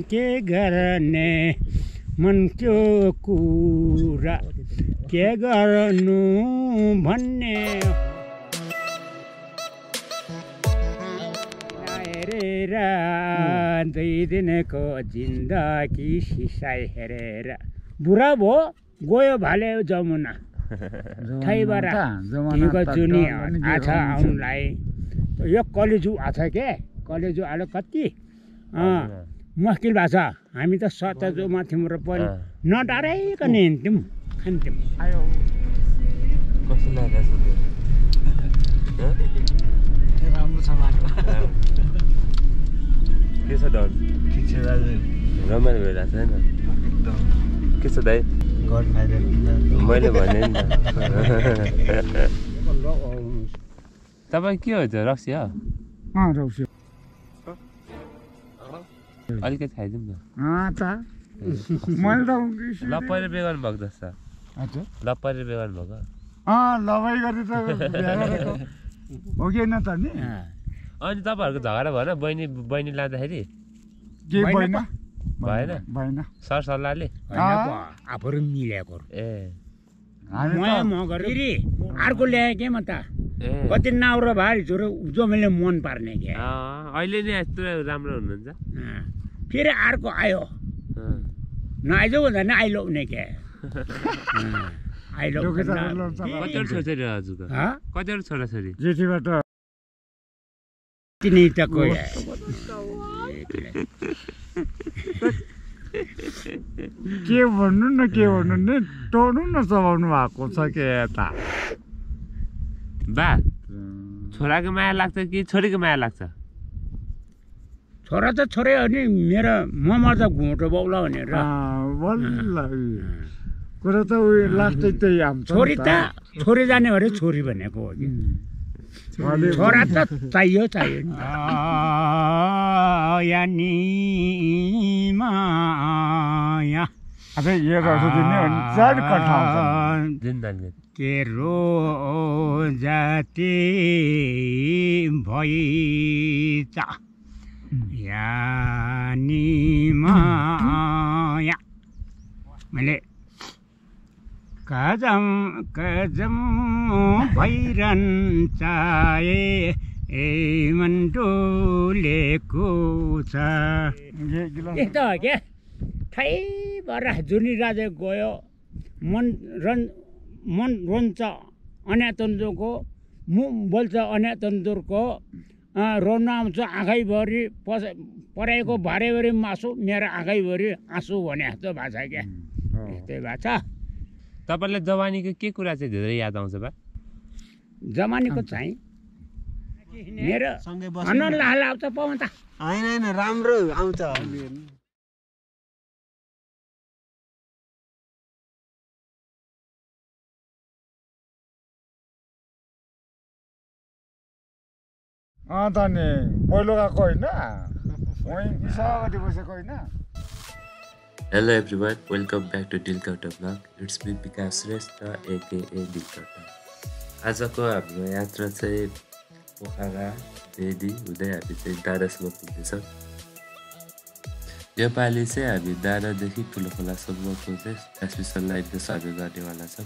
के गर्ने मनको कुरा के गर्नु भन्ने हेरेर 2 दिनको जिन्दगी सिसाइ हेरेर बुढा भो गयो भाले जमुना ठैबाट हिँडेको जुनी आछ आउनुलाई यो कलेजु आछ के कलेजु आलो कति मुस्किल भएको छ हामी त सतजुमा थियौँ र पनि नडराइकन हिँड्थ्यौँ खान्थ्यौँ आयो कस्तो लाग्छ राम्रो छ माटो के छ डर ठिक छ दाजु रमाइलो भइरहेको छैन एकदम के छ दाइ घर फाइदा मैले भने नि तपाईँ के हो त रक्सी हो रक्सी अलिकति खाइदिउँ न मैले त लप्परी बे गर्नु भएको जस्तो लप्परी बे गर्नु भएको लवाई गरी त बिहा गरेको हो कि न त नि अनि तपाईँहरूको झगडा भएन बहिनी लाँदाखेरि के भएन भएन सर सल्लाहले आफूहरू मिलेको ए म गरेँ अर्को ल्याएँ के म त कति नाउरो भाइ छोरो जो मैले मन पार्ने के अहिले नै यस्तो राम्रो हुनुहुन्छ फेरि अर्को आयो नआइजो भन्दा नि आइलो हुने के आइलो कतिवटा छोराछोरी हजुरको कतिवटा छोराछोरी जेठीबाट तिनी त कोही के भन्नु न टोर्नु न चबाउनु भएको छ के यता बा छोराको माया लाग्छ कि छोरीको माया लाग्छ छोरा त छोरै हो नि मेरो म मर्दा घुँटो बाउला भनेर कुरा त उयो लाग्छ त्यही छोरी त छोरी जाने भरे छोरी भनेको हो कि छोरा त चाहियो नि माया के रो जाति भइछ यानी माया मैले कजम भइरहन्छ मन डोलेको छ यस्तो हो क्या ठै भएर जुनी राजा गयो मन रोन्छ अन्यातन्दुरको बोल्छ अन्यातन्दुरको रोन आउँछ आँखैभरि पराइको भारेभरि मासु मेरो आँखैभरि आँसु भने जस्तो भएको छ क्या यस्तै भएको छ तपाईँलाई जवानीको के कुरा चाहिँ धेरै याद आउँछ बा जवानीको चाहिँ मेरो लाल आउँछ पाउँ त होइन राम्रो आउँछ त नि पहिलो गएको होइन अगाडि बसेको होइन Hello everyone, welcome back to Dilkauta Vlog. It's me Vikas Shrestha aka Dilkauta. आजको हाम्रो यात्रा चाहिँ पोखरा बेदी हुँदै हामी चाहिँ डाँडासम्म पुग्दैछौँ। योपालि चाहिँ हामी डाँडादेखि ठुलो खोलासम्मको चाहिँ ट्रान्समिसन लाइनको सर्भे गर्नेवाला छौँ।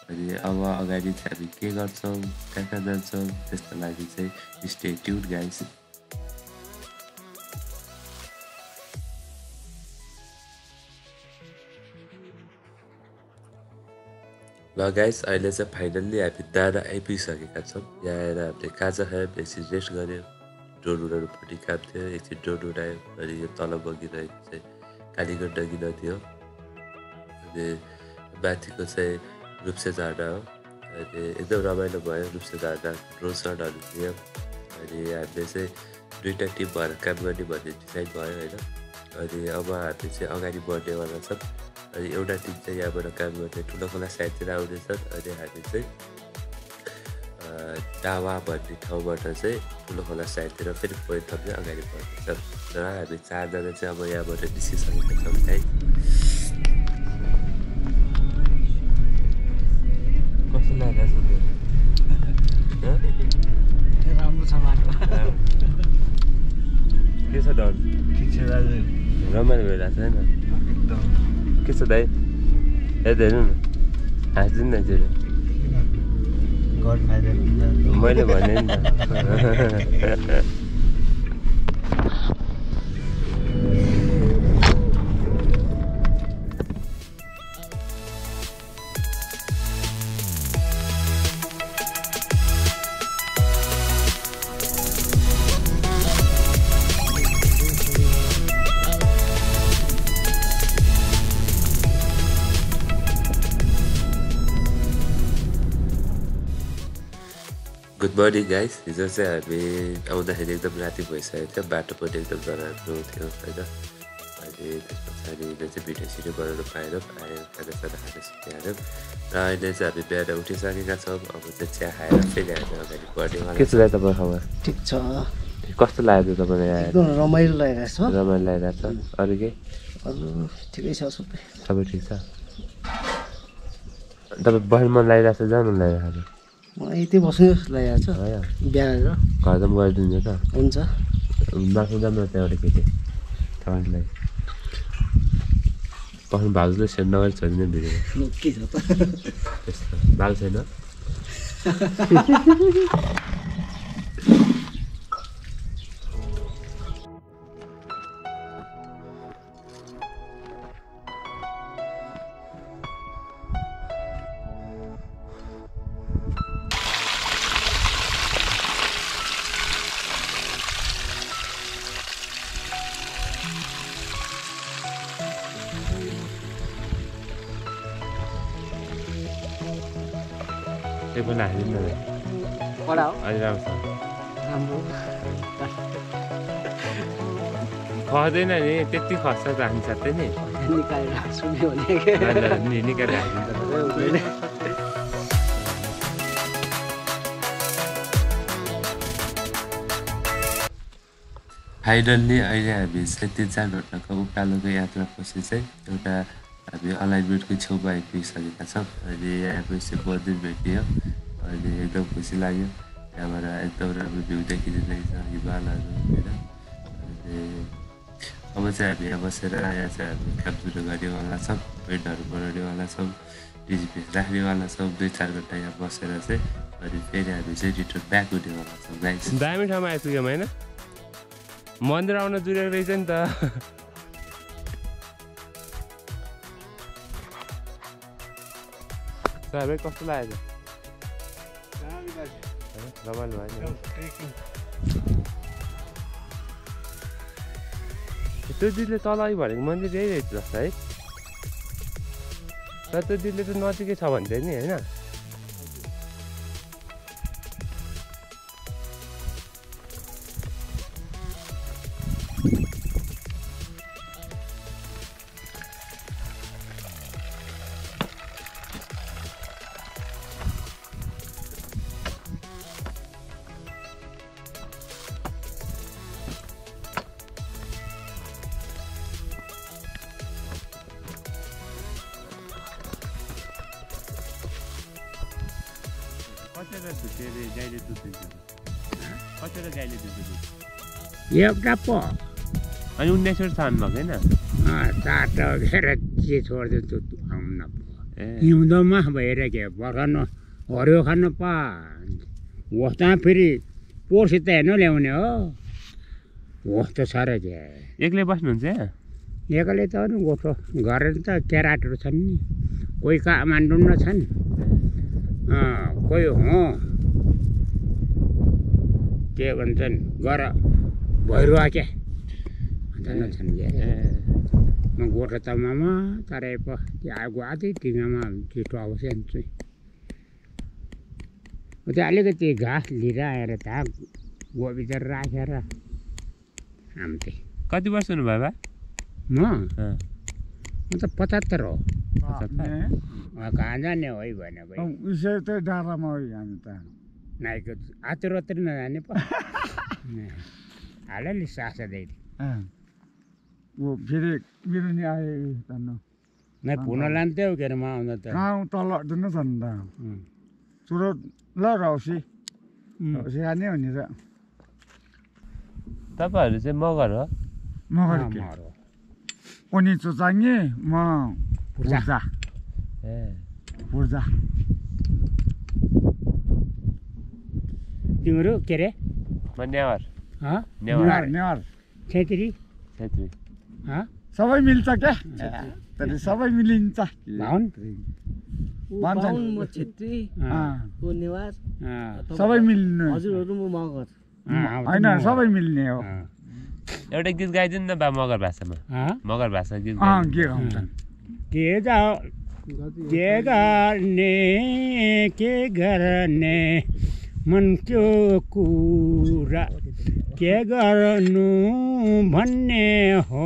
अनि अब अगाडि चाहिँ हामी के गर्छौँ कहाँ जान्छौँ त्यसको लागि चाहिँ स्टे ट्युन्ड गाइस। ल गाइस अहिले चाहिँ फाइनल्ली हामी डाँडा आइपुगिसकेका छौँ। यहाँ आएर हामीले खाजा खायौँ, एकछिन रेस्ट गऱ्यौँ, ड्रोनहरू पनि काम थियो, एकछिन ड्रोन उडायो। अनि यो तल बगिरहेको चाहिँ कालीगण्डकी नदी हो अनि माथिको चाहिँ रूप्से झरना हो। अनि एकदम रमाइलो भयो रूप्से झरना ड्रोन सटहरू थियो। अनि हामीले चाहिँ 2टा टिम भएर काम गर्ने भन्ने डिसाइड भयो होइन। अनि अब हामी चाहिँ अगाडि बढ्नेवाला छौँ। अनि एउटा टिम चाहिँ यहाँबाट काम गर्ने ठुलो खोला साइडतिर आउनेछन्। अनि हामी चाहिँ डावा भन्ने ठाउँबाट चाहिँ ठुलो खोला साइडतिर फेरि पोइन्ट थप्दै अगाडि बढ्नेछौँ। र हामी 4जना चाहिँ अब यहाँबाट निस्किसकेका छौँ है। कस्तो लाग्छ राम्रो छ माटो के छ डर ठिक छ दाजु रमाइलो भइरहेको छ होइन एकदम के छ दाइ यता हेर्नु न हाँस्दिनु न चाहिँ गड फाइदा मैले भने नि त गुड मर्निङ गाइस हिजो चाहिँ हामी आउँदाखेरि एकदम राति भइसकेको थियो बाटो पनि एकदम नराम्रो थियो होइन अनि त्यस पछाडि चाहिँ भिडियो सिडियो बनाउनु पाएनौँ आयो खानासाना खान सिकाएनौँ र अहिले चाहिँ हामी बिहान उठिसकेका छौँ अब चाहिँ चिया खाएर फेरि हामी अगाडि बढ्ने के छ तपाईँ खबर ठिक छ कस्तो लाग्यो तपाईँलाई एकदम रमाइलो लागिरहेछ रमाइलो लागिरहेको छ अरू के अरू ठिकै छ सबै सबै ठिक छ तपाईँ बस्नु मन लागिरहेको छ जानु लागिरहेको छ मलाई यति बस्नु लागिरहेको छ बिहान घर त गरिदिनु त हुन्छ माथि जानु त्यहाँबाट केटी तपाईँलाई पख्नु भाउजूले सेन्ड नगरी छोडिदिने भिडियो के छ त त्यस्तो भएको छैन एक पनि हालिदिनु न कडा हो अहिले राम्रो छ राम्रो खस्दैन नि त्यति खस्छ जान्छ साथै नि निकालेर सुन्यो भने निकालेर हालिदिन्छ फाइनल्ली अहिले हामी चाहिँ 3-4 घन्टाको उकालोको यात्रापछि चाहिँ एउटा हामी अलाइनमेन्टको छेउमा आइपुगिसकेका छौँ अनि यहाँ पछि मन्दिर भेटियो अनि एकदम खुसी लाग्यो त्यहाँबाट एकदम राम्रो भ्यू देखिँदैछ हिमालहरू होइन अनि अब चाहिँ हामी यहाँ बसेर यहाँ चाहिँ हामी खानपिन गर्नेवाला छौँ पेन्टहरू बनाउनेवाला छौँ डिजिपिएस राख्नेवाला छौँ 2-4 घन्टा यहाँ बसेर चाहिँ अनि फेरि हामी चाहिँ रिटर्न ब्याक हुनेवाला छौँ गाइस दामी ठाउँमा आइपुग्यौँ होइन मन्दिर आउन जुरेको रहेछ नि त सबै कस्तो लाग्यो रमाइलो भयो त्यो दिदीले तल भनेको मन्दिर यही रहेछ जस्तो है तर त्यो दिदीले त नजिकै छ भन्थ्यो नि होइन एउटा पो अनि 1900 साल भएको होइन चाटो घेर के छोडिदियो आउन हिउँदोमा भएर के बगान हरियो खानु पा होस् फेरि पोर्सि त हेर्नु ल्याउने हो होस् त छ र के एक्लै बस्नुहुन्छ एक्लै त नि गोठो गरेर त केराटहरू छन् नि कोही काठमाडौँ छन् कोही हो के भन्छन् गर भैरुवा क्या अन्त छन् क्या म गोठो त मामा तर त्यो आधी ढिङ्गामा छिटो आउँछ चाहिँ त्यो अलिकति घाँस लिएर आएर त गोभित्र राखेर हाम्थे कति वर्ष हुनु भयो बा म त 75 हो कहाँ जाने हो भने उसै त डाँडामा हो हामी त नाइको आतिर नजाने पो हालले सासा दे वो फेरि मेरो नि आयो नै पुन लान्थ्यो के अरे म आउँदा त गाउँ तल दिनु छ नि त सुरत ल रौसी खाने हो नि त तपाईहरु चाहिँ मगर हो मगर के उनी चुचाङ्गे म पूर्जा ए पूर्जा तिम्रो के रे म नेवार नेवार नेवार छेत्री छेत्री सबै मिल्छ क्या तर सबै मिलिन्छ बाहुन भन्छन् म छेत्री को नेवार सबै मिल्नु हजुरहरु म मगर हैन सबै मिल्ने हो एउटा गीत गाइदिनु न बा मगर भाषामा मगर भाषा गीत के गाउँछन् के गर्ने मनको कुरा के गर्नु भन्ने हो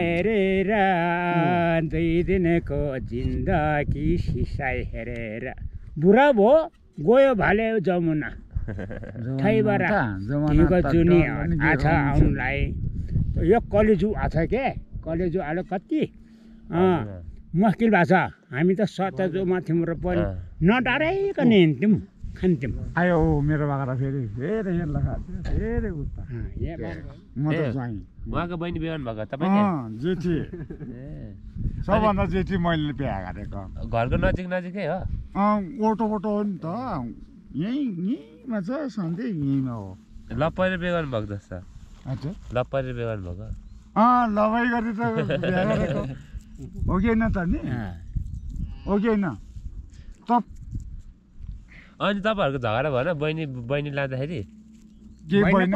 हेरेर 2 दिनको जिन्दगी सिसाइ हेरेर बुढा भयो गयो भाले जमुना ठैबरा तिमीको जुनी आछ आउनुलाई यो कलेजु आछ के कलेजु आलो कति मुस्किल भएको छ हामी त सतजुमा थियौँ र पनि नडराइकन हिँड्थ्यौँ खान्थ्यौँ आयो मेरो बाख्रा फेरि फेरि हेर्ला फेरि उता म त जाँ उहाँको बहिनी बिहान भएको तपाईँ जेठी सबभन्दा जेठी मैले बिहा गरेको घरको नजिकै हो ओटो हो नि त यहीँमा छ सधैँ यहीँमा हो लप्पैले बिहे गर्नुभएको जस्तो हजुर लप्पैले बिहे गर्नुभएको लवाई गरी त बिहा गरेको हो कि होइन त नि हो कि होइन त अनि तपाईँहरूको झगडा भएन बहिनी लाँदाखेरि के भएन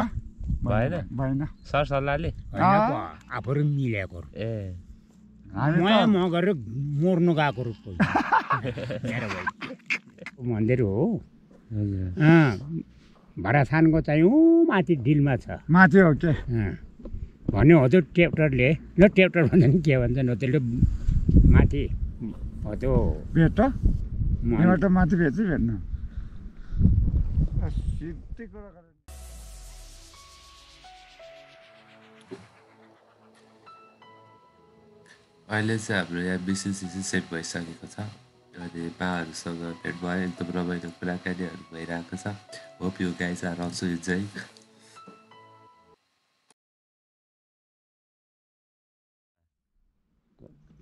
भएन सरसल्लाहले आफूहरू मिलेको ए म गरेर मर्नु गएको रुखको मन्दिर हो भराथानको चाहिँ ऊ माथि डिलमा छ माथि हो के भन्यो हो त्यो ट्र्याक्टरले ल ट्र्याक्टर भन्छ नि के भन्छ न त्यसले माथि हो त्यो भेट एउटा माथि भेट्छ भेट्नु सिधै कुरा गरेर अहिले चाहिँ हाम्रो यहाँ बिसिसिसी सेट भइसकेको छ अनि बाहरूसँग भेट भयो एकदम रमाइलो कुराकानीहरू भइरहेको छ hope you guys are also enjoying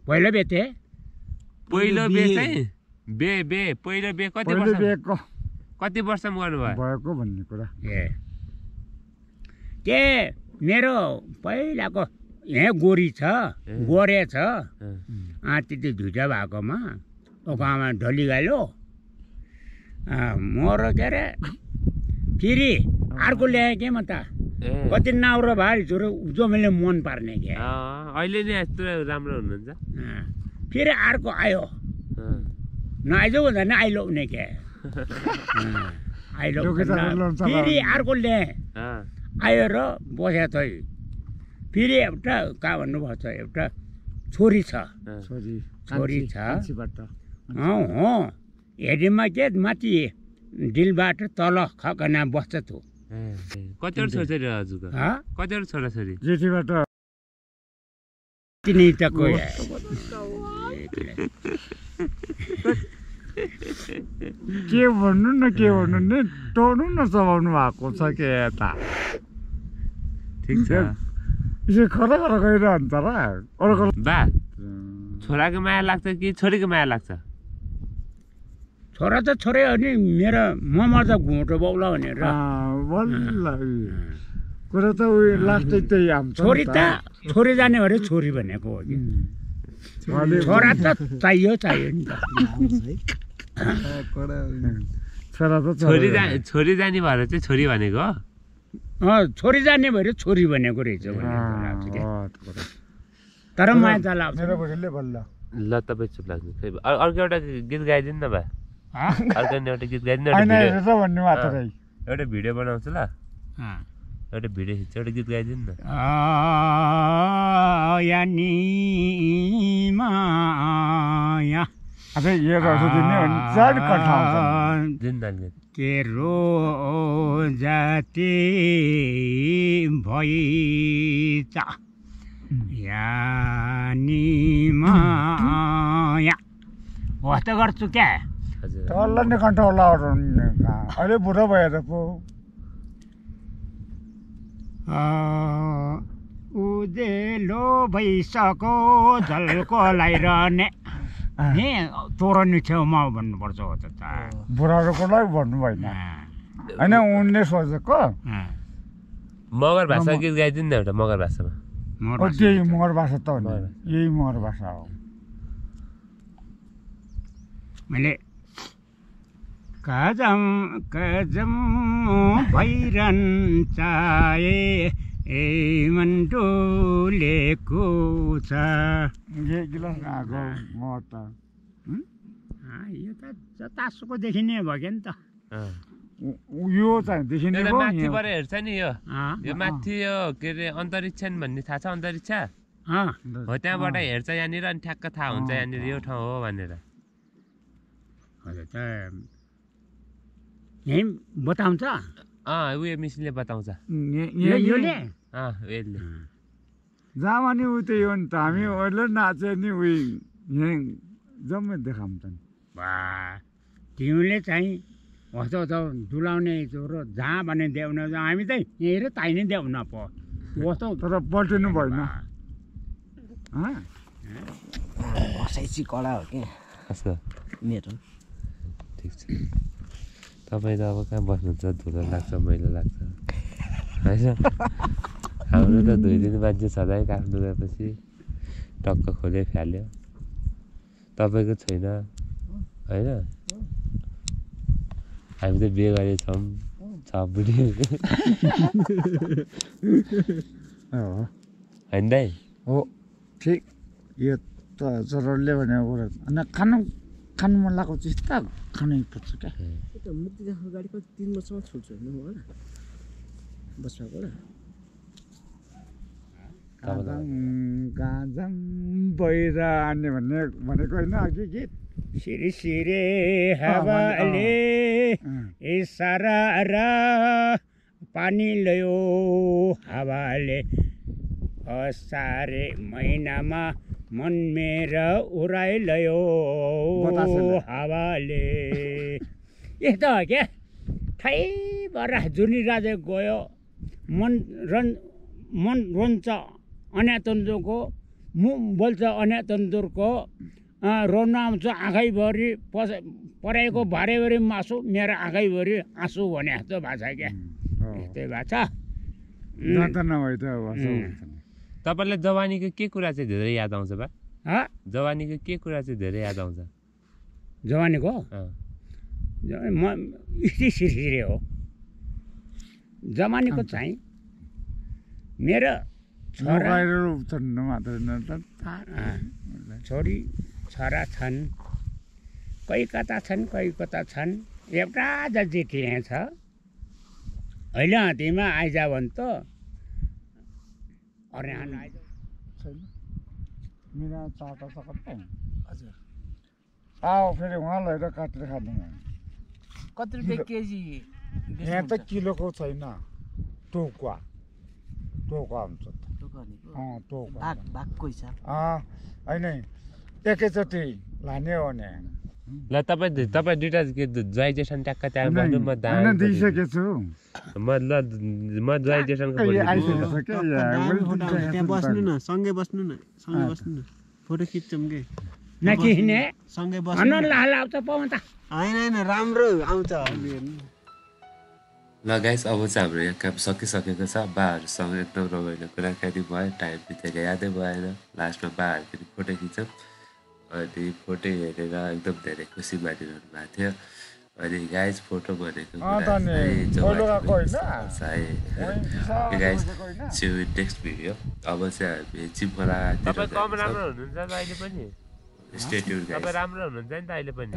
पहिलो बेचे पहिलो बे कति वर्षमा गर्नुभयो भएको भन्ने कुरा ए के मेरो पहिलाको यहाँ गोरी छ गोरे छ त्यति झुटा भएकोमा ओकामा ढली गयो मर के अरे फेरि अर्को ल्याएँ के म त कति नाउरो भाइ छोरो जो मैले मन पार्ने के अहिले नै यस्तो राम्रो हुनुहुन्छ फेरि अर्को आयो नआइज भन्दा नि आइलाउने के आइलो फेरि अर्को ल्याएँ आयो र बस्या त फेरि एउटा कहाँ भन्नुभएको छ एउटा छोरी छ छोरी छ हेडीमा के माथि डिलबाट तल खकना बस्छ त कतिवटा छोराछोरी हजुरको कतिवटा छोराछोरी जेठीबाट तिनै त कोही के भन्नु न नि टोर्नु न चबाउनु भएको छ के यता ठिक छ यसो खरा गइरहन्छ र अरूको बा छोराको माया लाग्छ कि छोरीको माया लाग्छ छोरा त छोरै हो नि मेरो म मर्दा घुँटो बाउला भनेर बल्ल कुरा त उयो लाग्छ त्यही छोरी त छोरी जाने भरे छोरी भनेको हो कि छोरा त चाहियो नि त छोरी जाने भएर चाहिँ छोरी भनेको छोरी जाने भएर छोरी भनेको रहेछ तर माया त लाग्छ ल तपाईँ चुप लाग्नु खै अर्को एउटा गीत गाइदिनु न बा अर्को एउटा गीत गाइदिनु एउटा भिडियो बनाउँछु ल एउटा भिडियो खिच्छ एउटा गीत गाइदिनु न के रो जाति भइछ यानी माया हस्त गर्छु क्या हजुर तल्ला नि कन्ट्रोल अहिले बुढो भएर पो उजेलो भइसक्यो झल्को लाइरहने नि तोरनी छेउमा भन्नुपर्छ हो त बुढाहरूको लागि भन्नु भएन होइन उनले सोचेको मगर भाषा गीत गाइदिनु न एउटा मगर भाषामा त्यही मगर भाषा त हो नि यही मगर भाषा हो मैले कजम कजम भइरहन्छ ए मन डोलेको छ गिलास आएको म त यो त जतासुको देखिने भयो नि त यो चाहिँ देखिने हो माथिबाट हेर्छ नि यो माथि यो के अरे अन्तरिक्ष भन्ने थाहा छ अन्तरिक्ष हो त्यहाँबाट हेर्छ यहाँनिर अनि ठ्याक्क थाहा हुन्छ यहाँनिर यो ठाउँ हो भनेर हजुर त यहीँ बताउँछ उयो मिसले बताउँछ योले यसले जहाँ नि उयो त्यही हो नि त हामी अहिले नाचे नि उयो यहाँ जम्मै देखाउँछ नि बा तिमीले चाहिँ हस्तो त डुलाउने चोरो जहाँ भने देउन हामी त यहीँ र ताइ नै देउन पो कस्तो तर पल्टिनु भएन हँसाइची कडा हो कि मेरो ठिक छ तपाईँ त अब कहाँ बस्नुहुन्छ धुलो लाग्छ मैलो लाग्छ होइन हाम्रो त धोइदिने मान्छे सधैँ काट्नु गएपछि टक्क खोल्यो फ्याल्यो तपाईँको छैन होइन हामी त बिहे गरेछौँ छ बुढी होइन दाइ हो ठिक यो त चरोले भनेको कुरा अनि खानु मन लागेको चिज त खानै पर्छ क्या मुक्ति देखाएको गाडी कति 3 वर्षमा छुट्छ होइन होला बसबाट गाजम बहिरा आने भनेको होइन अघि गीत सिरे सिरे हावाले इसारा र पानी ल्यायो हावाले असारे महिनामा मन मेरो उडाइलयो हावाले यस्तो हो क्या ठैबाट जुनी राजा गयो मन रोन्छ अन्यातन्द्रको बोल्छ अन्यातन्द्रको रोन आउँछ आँखैभरि पराएको भारेभरि मासु मेरो आँखैभरि आँसु भने जस्तो भएको छ क्या यस्तै भएको छ तपाईँलाई जवानीको के कुरा चाहिँ धेरै याद आउँछ बा जवानीको के कुरा चाहिँ धेरै याद आउँछ जवानीको म सिरे हो जवानीको चाहिँ मेरो छोरी छोरा छन् कोही कता छन् एउटा जेठी यहाँ छ अहिले हात्तीमा आइज भने त अरे फेरि उहाँ लगेर काटेर खानु कति रुपियाँ केजी यहाँ त किलोको छैन टोका हुन्छ भागको हिसाब होइन एकैचोटि लाने हो नि ल तपाईँ दुइटा ज्वाइँ जेठन ट्याक्क त्यहाँ बस्नु म दिइसकेको छु म ज्वाइँ जेठनको त्यहाँ बस्नु न सँगै बस्नु न फोटो खिच्छौँ कि नकिने सँगै बस्नु लाल आउँछ पाउँ त होइन राम्रो आउँछ ल गाइस अब चाहिँ हाम्रो यहाँ काम सकिसकेको छ बाहरूसँग एकदम रमाइलो कुराकानी भयो टाइम बितेको यादै भएन लास्टमा बाहरू पनि फोटो खिच्छौँ अनि फोटो हेरेर एकदम धेरै खुसी मानिरहनु भएको थियो अनि गाइस फोटो भनेको guys see you next video अब चाहिँ हामी चिम्फलातिर स्टे ट्युन गाइस राम्रो हुनुहुन्छ नि त अहिले पनि